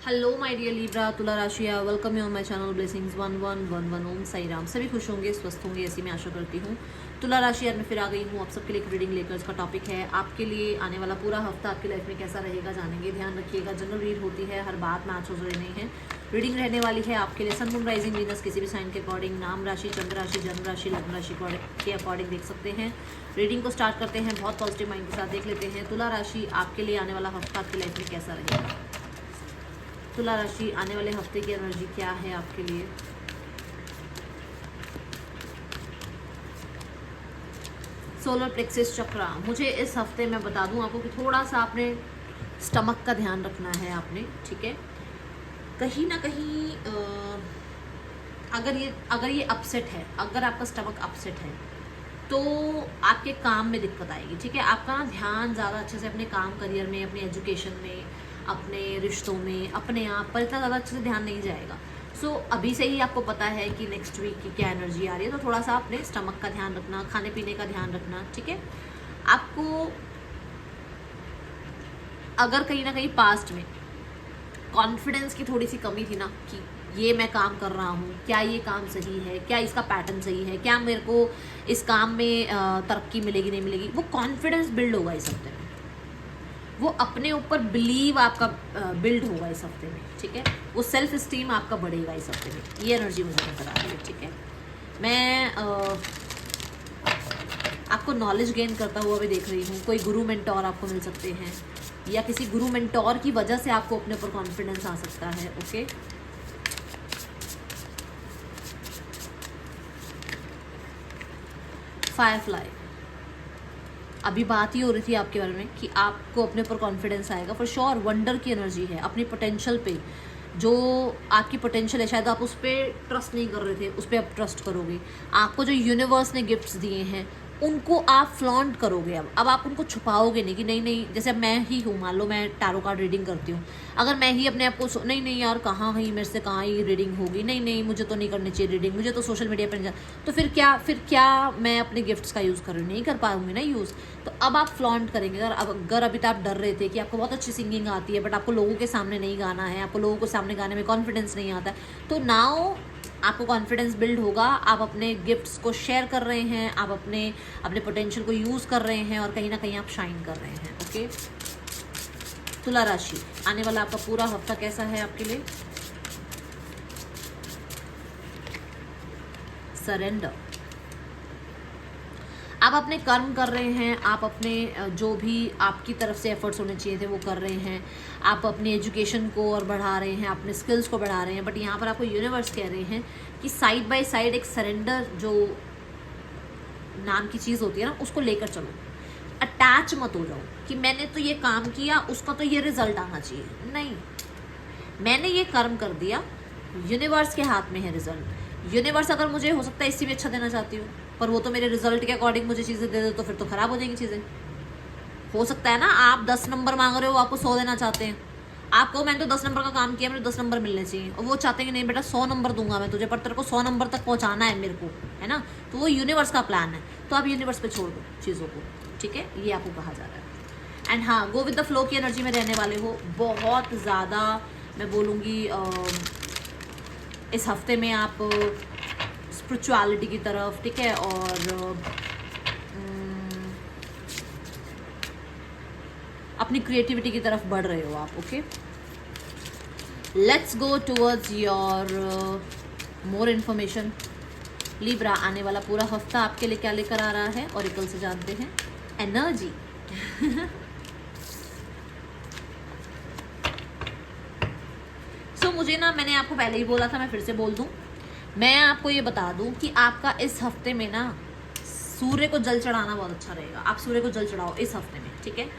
Hello my dear Libra तुला राशिया, welcome you on my channel blessings 1111 Om Sai Ram. सभी खुश होंगे, स्वस्थ होंगे, ऐसी मैं आशा करती हूँ। तुला राशि यार मैं फिर आ गई हूँ आप सबके लिए एक रीडिंग लेकर। इसका टॉपिक है आपके लिए आने वाला पूरा हफ्ता आपकी लाइफ में कैसा रहेगा, जानेंगे। ध्यान रखिएगा, जनरल रीड होती है, हर बात मैच हो रही नहीं है। रीडिंग रहने वाली है आपके लिए सन मून राइजिंग वीनस किसी भी साइन के अकॉर्डिंग, नाम राशि, चंद्र राशि, जन्म राशि, लग्न राशि के अकॉर्डिंग देख सकते हैं। रीडिंग को स्टार्ट करते हैं, बहुत पॉजिटिव माइंड के साथ देख लेते हैं तुला राशि आपके लिए आने वाला हफ्ता आपकी लाइफ में कैसा रहेगा। तुला राशि आने वाले हफ्ते की एनर्जी क्या है आपके लिए। सोलर प्लेक्सिस चक्रा, मुझे इस हफ्ते मैं बता दूं आपको कि थोड़ा सा आपने स्टमक का ध्यान रखना है आपने, ठीक है। कहीं ना कहीं अगर ये अपसेट है, अगर आपका स्टमक अपसेट है तो आपके काम में दिक्कत आएगी, ठीक है। आपका ना ध्यान ज़्यादा अच्छे से अपने काम, करियर में, अपने एजुकेशन में, अपने रिश्तों में, अपने आप पर इतना ज़्यादा अच्छे से ध्यान नहीं जाएगा। सो अभी से ही आपको पता है कि नेक्स्ट वीक की क्या एनर्जी आ रही है, तो थोड़ा सा अपने स्टमक का ध्यान रखना, खाने पीने का ध्यान रखना, ठीक है। आपको अगर कहीं ना कहीं पास्ट में कॉन्फिडेंस की थोड़ी सी कमी थी ना कि ये मैं काम कर रहा हूँ, क्या ये काम सही है, क्या इसका पैटर्न सही है, क्या मेरे को इस काम में तरक्की मिलेगी नहीं मिलेगी, वो कॉन्फिडेंस बिल्ड होगा इस हफ्ते में। वो अपने ऊपर बिलीव आपका बिल्ड होगा इस हफ्ते में, ठीक है। वो सेल्फ स्टीम आपका बढ़ेगा इस हफ्ते में, ये एनर्जी मुझे नजर आ रही है, ठीक है। मैं आपको नॉलेज गेन करता हुआ भी देख रही हूँ। कोई गुरु मेंटोर आपको मिल सकते हैं, या किसी गुरु मेंटोर की वजह से आपको अपने ऊपर कॉन्फिडेंस आ सकता है, ओके। फायरफ्लाई, अभी बात ही हो रही थी आपके बारे में कि आपको अपने ऊपर कॉन्फिडेंस आएगा फॉर श्योर। वंडर की एनर्जी है, अपनी पोटेंशियल पे, जो आपकी पोटेंशियल है, शायद आप उस पर ट्रस्ट नहीं कर रहे थे, उस पर आप ट्रस्ट करोगे। आपको जो यूनिवर्स ने गिफ्ट्स दिए हैं उनको आप फ्लॉन्ट करोगे। अब आप उनको छुपाओगे नहीं कि नहीं नहीं, जैसे अब मैं ही हूँ, मान लो मैं टैरो कार्ड रीडिंग करती हूँ, अगर मैं ही अपने आप को नहीं नहीं यार कहाँ ही मेरे से कहाँ ही रीडिंग होगी, नहीं नहीं मुझे तो नहीं करनी चाहिए रीडिंग, मुझे तो सोशल मीडिया पर नहीं तो फिर क्या मैं अपने गिफ्ट्स का यूज़ कर रही हूँ, नहीं कर पाऊंगी ना यूज़। तो अब आप फ्लॉन्ट करेंगे। अगर अभी तक आप डर रहे थे कि आपको बहुत अच्छी सिंगिंग आती है बट आपको लोगों के सामने नहीं गाना है, आपको लोगों के सामने गाने में कॉन्फिडेंस नहीं आता है, तो नाउ आपको कॉन्फिडेंस बिल्ड होगा। आप अपने गिफ्ट्स को शेयर कर रहे हैं, आप अपने अपने पोटेंशियल को यूज़ कर रहे हैं और कहीं ना कहीं आप शाइन कर रहे हैं, ओके। तुला राशि आने वाला आपका पूरा हफ्ता कैसा है आपके लिए। सरेंडर, आप अपने कर्म कर रहे हैं, आप अपने जो भी आपकी तरफ से एफर्ट्स होने चाहिए थे वो कर रहे हैं, आप अपनी एजुकेशन को और बढ़ा रहे हैं, अपने स्किल्स को बढ़ा रहे हैं। बट यहाँ पर आपको यूनिवर्स कह रहे हैं कि साइड बाय साइड एक सरेंडर जो नाम की चीज़ होती है ना, उसको लेकर चलो। अटैच मत हो जाओ कि मैंने तो ये काम किया, उसका तो ये रिजल्ट आना चाहिए, नहीं, मैंने ये कर्म कर दिया, यूनिवर्स के हाथ में है रिजल्ट। यूनिवर्स अगर मुझे हो सकता है इससे भी अच्छा देना चाहती हूँ, पर वो तो मेरे रिजल्ट के अकॉर्डिंग मुझे चीज़ें दे दे तो फिर तो ख़राब हो जाएंगी चीज़ें। हो सकता है ना आप 10 नंबर मांग रहे हो, आपको 100 देना चाहते हैं, आप कहो मैंने तो 10 नंबर का काम किया, मुझे 10 नंबर मिलने चाहिए, और वो चाहते हैं कि नहीं बेटा 100 नंबर दूंगा मैं तुझे, पर तेरे को 100 नंबर तक पहुंचाना है मेरे को, है ना। तो वो यूनिवर्स का प्लान है, तो आप यूनिवर्स पे छोड़ दो चीज़ों को, ठीक है, ये आपको कहा जा रहा है। एंड हाँ, गो विद द फ्लो की एनर्जी में रहने वाले हो। बहुत ज़्यादा मैं बोलूँगी इस हफ्ते में आप स्पिरिचुअलिटी की तरफ, ठीक है, और अपनी क्रिएटिविटी की तरफ बढ़ रहे हो आप, okay. Let's go towards your more information. Libra आने वाला पूरा हफ्ता आपके लिए क्या लेकर आ रहा है, ऑरिकल से जानते हैं। एनर्जी मुझे ना, मैंने आपको पहले ही बोला था, मैं फिर से बोल दूं, मैं आपको ये बता दूं कि आपका इस हफ्ते में ना सूर्य को जल चढ़ाना बहुत अच्छा रहेगा। आप सूर्य को जल चढ़ाओ इस हफ्ते में, ठीक है।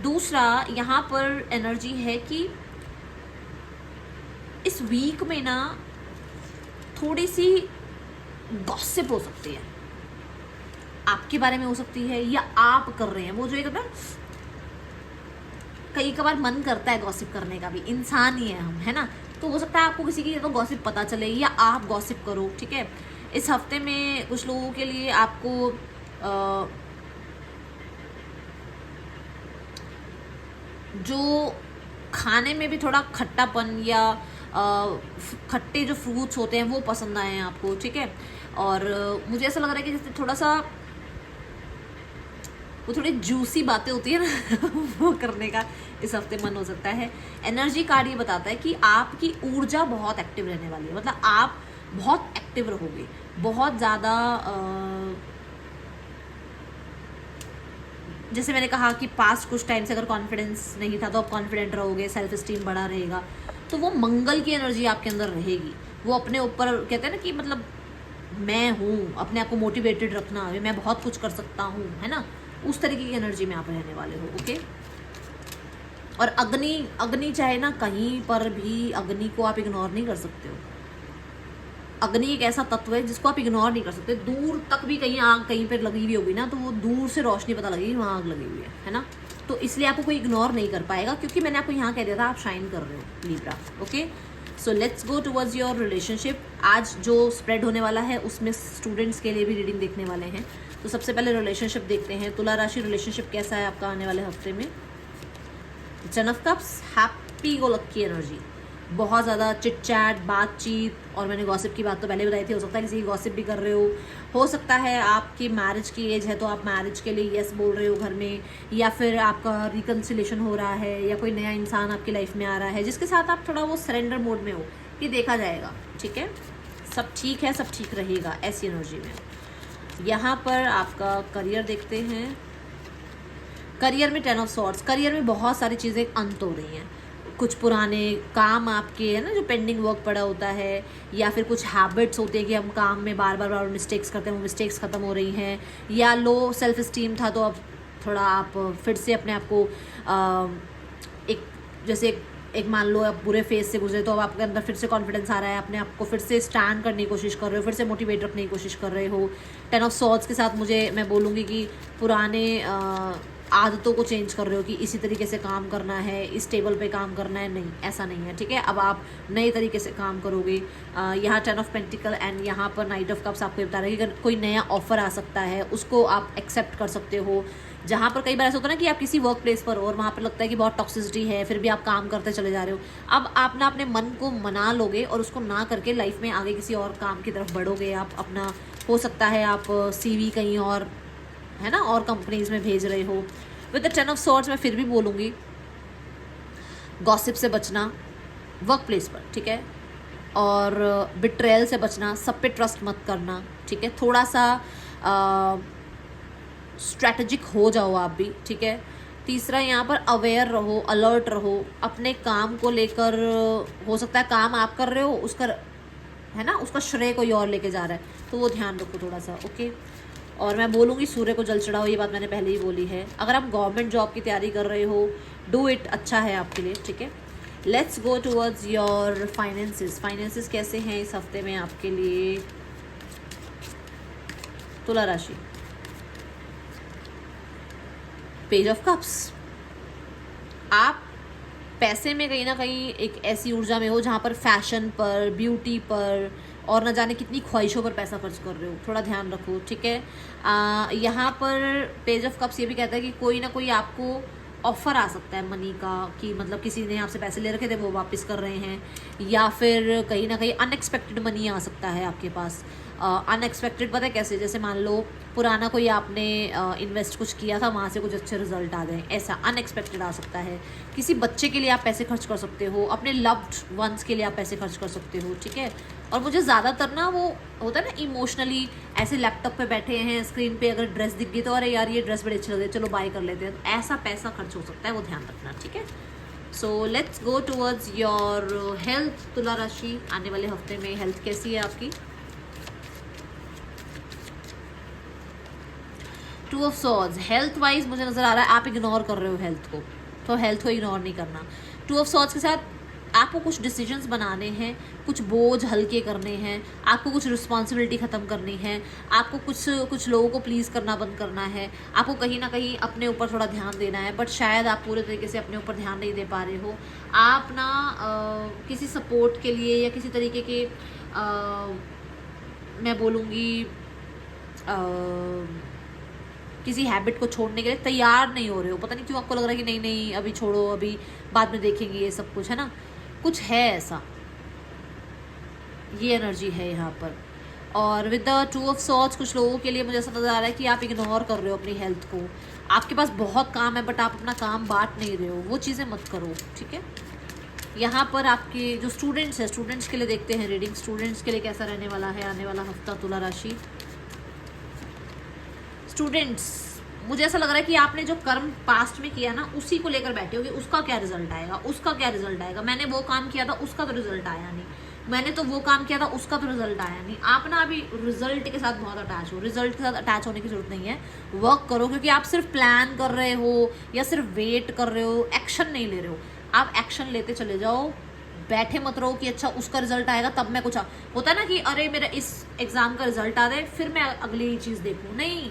दूसरा, यहाँ पर एनर्जी है कि इस वीक में ना थोड़ी सी गॉसिप हो सकती है, आपके बारे में हो सकती है, या आप कर रहे हैं वो जो एक ना, कई कबार मन करता है गॉसिप करने का भी, इंसान ही है हम, है ना। तो हो सकता है आपको किसी की तो गॉसिप पता चले या आप गॉसिप करो, ठीक है। इस हफ्ते में कुछ लोगों के लिए आपको जो खाने में भी थोड़ा खट्टापन या खट्टे जो फ्रूट्स होते हैं वो पसंद आए हैं आपको, ठीक है। और मुझे ऐसा लग रहा है कि जैसे थोड़ा सा वो थोड़ी जूसी बातें होती है ना वो करने का इस हफ्ते मन हो सकता है। एनर्जी कार्ड ये बताता है कि आपकी ऊर्जा बहुत एक्टिव रहने वाली है, मतलब आप बहुत एक्टिव रहोगे, बहुत ज़्यादा जैसे मैंने कहा कि पास्ट कुछ टाइम से अगर कॉन्फिडेंस नहीं था तो आप कॉन्फिडेंट रहोगे, सेल्फ स्टीम बढ़ा रहेगा, तो वो मंगल की एनर्जी आपके अंदर रहेगी। वो अपने ऊपर कहते हैं ना कि मतलब मैं हूँ, अपने आप को मोटिवेटेड रखना, मैं बहुत कुछ कर सकता हूँ, है ना, उस तरीके की एनर्जी में आप रहने वाले हो, ओके। और अग्नि चाहे ना कहीं पर भी अग्नि को आप इग्नोर नहीं कर सकते हो। अग्नि एक ऐसा तत्व है जिसको आप इग्नोर नहीं कर सकते। दूर तक भी कहीं आग कहीं पर लगी हुई होगी ना तो वो दूर से रोशनी पता लगेगी वहाँ आग लगी हुई है ना। तो इसलिए आपको कोई इग्नोर नहीं कर पाएगा, क्योंकि मैंने आपको यहाँ कह दिया था आप शाइन कर रहे हो Libra, okay. So let's go towards your relationship. आज जो स्प्रेड होने वाला है उसमें स्टूडेंट्स के लिए भी रीडिंग देखने वाले हैं। तो सबसे पहले रिलेशनशिप देखते हैं। तुला राशि रिलेशनशिप कैसा है आपका आने वाले हफ्ते में। 10 of cups, happy go lucky energy, बहुत ज़्यादा चिट चैट, बातचीत, और मैंने गॉसिप की बात तो पहले बताई थी, हो सकता है किसी की गॉसिप भी कर रहे हो सकता है आपकी मैरिज की एज है तो आप मैरिज के लिए यस बोल रहे हो घर में, या फिर आपका रिकन्सिलेशन हो रहा है, या कोई नया इंसान आपकी लाइफ में आ रहा है जिसके साथ आप थोड़ा वो सरेंडर मोड में हो, ये देखा जाएगा, ठीक है। सब ठीक है, सब ठीक रहेगा, ऐसी एनर्जी में। यहाँ पर आपका करियर देखते हैं। करियर में 10 ऑफ सॉर्ड्स, करियर में बहुत सारी चीज़ें अंत हो रही हैं। कुछ पुराने काम आपके है ना जो पेंडिंग वर्क पड़ा होता है, या फिर कुछ हैबिट्स होते हैं कि हम काम में बार बार मिस्टेक्स करते हैं, वो मिस्टेक्स ख़त्म हो रही हैं। या लो सेल्फ स्टीम था तो अब थोड़ा आप फिर से अपने आप को एक जैसे एक मान लो आप बुरे फेज से गुजरे तो अब आपके अंदर फिर से कॉन्फिडेंस आ रहा है, अपने आप को फिर से स्टैंड करने की कोशिश कर रहे हो, फिर से मोटिवेट रखने की कोशिश कर रहे हो। 10 ऑफ सॉर्ड्स के साथ मैं बोलूँगी कि पुराने आदतों को चेंज कर रहे हो कि इसी तरीके से काम करना है, इस टेबल पे काम करना है, नहीं ऐसा नहीं है, ठीक है। अब आप नए तरीके से काम करोगे। यहाँ 10 ऑफ पेंटिकल एंड यहाँ पर नाइट ऑफ कप्स आपको बता रहा है कि अगर कोई नया ऑफर आ सकता है उसको आप एक्सेप्ट कर सकते हो। जहाँ पर कई बार ऐसा होता है ना कि आप किसी वर्क प्लेस पर हो और वहाँ पर लगता है कि बहुत टॉक्सिसिटी है, फिर भी आप काम करते चले जा रहे हो। अब आप ना अपने मन को मना लोगे और उसको ना करके लाइफ में आगे किसी और काम की तरफ बढ़ोगे। आप अपना हो सकता है आप CV कहीं और है ना और कंपनीज में भेज रहे हो। विद द 10 ऑफ सॉर्ड्स मैं फिर भी बोलूँगी गॉसिप से बचना वर्क प्लेस पर, ठीक है, और बिट्रेयल से बचना, सब पे ट्रस्ट मत करना, ठीक है। थोड़ा सा स्ट्रैटेजिक हो जाओ आप भी, ठीक है। तीसरा यहाँ पर अवेयर रहो, अलर्ट रहो अपने काम को लेकर। हो सकता है काम आप कर रहे हो उसका है ना उसका श्रेय कोई और लेके जा रहा है, तो वो ध्यान रखो थोड़ा सा, ओके। और मैं बोलूँगी सूर्य को जल चढ़ाओ, ये बात मैंने पहले ही बोली है। अगर आप गवर्नमेंट जॉब की तैयारी कर रहे हो डू इट, अच्छा है आपके लिए, ठीक है। Let's go towards your finances. Finances कैसे हैं इस हफ्ते में आपके लिए तुला राशि। पेज ऑफ कप्स, आप पैसे में कहीं ना कहीं एक ऐसी ऊर्जा में हो जहाँ पर फैशन पर, ब्यूटी पर और न जाने कितनी ख्वाहिशों पर पैसा खर्च कर रहे हो, थोड़ा ध्यान रखो, ठीक है। यहाँ पर पेज ऑफ कप्स ये भी कहता है कि कोई ना कोई आपको ऑफ़र आ सकता है मनी का, कि मतलब किसी ने आपसे पैसे ले रखे थे वो वापस कर रहे हैं, या फिर कहीं ना कहीं अनएक्सपेक्टेड मनी आ सकता है आपके पास। अनएक्सपेक्टेड पता है कैसे, जैसे मान लो पुराना कोई आपने इन्वेस्ट कुछ किया था, वहाँ से कुछ अच्छे रिजल्ट आ गए, ऐसा अनएक्सपेक्टेड आ सकता है। किसी बच्चे के लिए आप पैसे खर्च कर सकते हो, अपने लव्ड वंस के लिए आप पैसे खर्च कर सकते हो, ठीक है। और मुझे ज़्यादातर ना वो होता है ना इमोशनली, ऐसे लैपटॉप पे बैठे हैं स्क्रीन पे अगर ड्रेस दिख गई तो अरे यार ये ड्रेस बड़ी अच्छी लग रही है चलो बाय कर लेते हैं, तो ऐसा पैसा खर्च हो सकता है, वो ध्यान रखना, ठीक है। So let's go towards your health तुला राशि। आने वाले हफ्ते में हेल्थ कैसी है आपकी। 2 ऑफ सॉर्ड्स, हेल्थ वाइज मुझे नज़र आ रहा है आप इग्नोर कर रहे हो हेल्थ को, तो हेल्थ को इग्नोर नहीं करना। 2 ऑफ सॉर्ड्स के साथ आपको कुछ डिसीजंस बनाने हैं, कुछ बोझ हल्के करने हैं, आपको कुछ रिस्पॉन्सिबिलिटी ख़त्म करनी है, आपको कुछ लोगों को प्लीज़ करना बंद करना है, आपको कहीं ना कहीं अपने ऊपर थोड़ा ध्यान देना है, बट शायद आप पूरे तरीके से अपने ऊपर ध्यान नहीं दे पा रहे हो। आप ना किसी सपोर्ट के लिए या किसी तरीके के मैं बोलूँगी किसी हैबिट को छोड़ने के लिए तैयार नहीं हो रहे हो, पता नहीं क्यों आपको लग रहा है कि नहीं नहीं अभी छोड़ो, अभी बाद में देखेंगे, ये सब कुछ है ना, कुछ है ऐसा, ये एनर्जी है यहाँ पर। और with the two of swords कुछ लोगों के लिए मुझे ऐसा नजर आ रहा है कि आप इग्नोर कर रहे हो अपनी हेल्थ को, आपके पास बहुत काम है बट आप अपना काम बांट नहीं रहे हो, वो चीज़ें मत करो, ठीक है। यहाँ पर आपके जो स्टूडेंट्स हैं, स्टूडेंट्स के लिए देखते हैं रीडिंग, स्टूडेंट्स के लिए कैसा रहने वाला है आने वाला हफ्ता तुला राशि। स्टूडेंट्स, मुझे ऐसा लग रहा है कि आपने जो कर्म पास्ट में किया ना उसी को लेकर बैठे होगे, उसका क्या रिजल्ट आएगा, उसका क्या रिजल्ट आएगा, मैंने वो काम किया था उसका तो रिजल्ट आया नहीं, मैंने तो वो काम किया था उसका तो रिजल्ट आया नहीं। आप ना अभी रिजल्ट के साथ बहुत अटैच हो, रिजल्ट के साथ अटैच होने की जरूरत नहीं है, वर्क करो, क्योंकि आप सिर्फ प्लान कर रहे हो या सिर्फ वेट कर रहे हो, एक्शन नहीं ले रहे हो। आप एक्शन लेते चले जाओ, बैठे मत रहो कि अच्छा उसका रिजल्ट आएगा तब मैं कुछ होता है ना कि अरे मेरा इस एग्जाम का रिजल्ट आ जाए फिर मैं अगली चीज़ देखूँ, नहीं,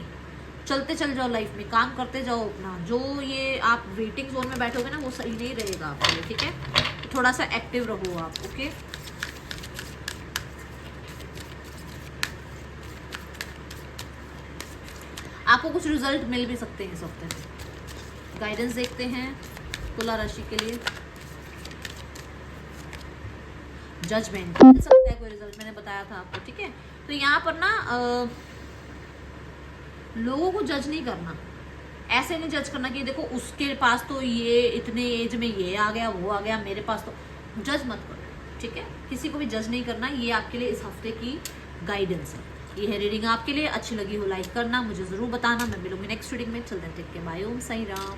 चलते चल जाओ लाइफ में, काम करते जाओ अपना। जो ये आप वेटिंग जोन में बैठोगे ना वो सही नहीं रहेगा आपके लिए, ठीक है। थोड़ा सा एक्टिव रहो आप, ओके। आपको कुछ रिजल्ट मिल भी सकते हैं इस हफ्ते में। गाइडेंस देखते हैं तुला राशि के लिए। जजमेंट मिल सकता है कोई रिजल्ट, मैंने बताया था आपको, ठीक है। तो यहाँ पर ना लोगों को जज नहीं करना, ऐसे नहीं जज करना कि देखो उसके पास तो ये इतने एज में ये आ गया वो आ गया, मेरे पास तो, जज मत करो, ठीक है। किसी को भी जज नहीं करना, ये आपके लिए इस हफ्ते की गाइडेंस है। ये है रीडिंग, आपके लिए अच्छी लगी हो लाइक करना, मुझे जरूर बताना, मैं मिलूंगी नेक्स्ट रीडिंग में। चलते हैं, टेक केयर, बाय, ओम साई राम।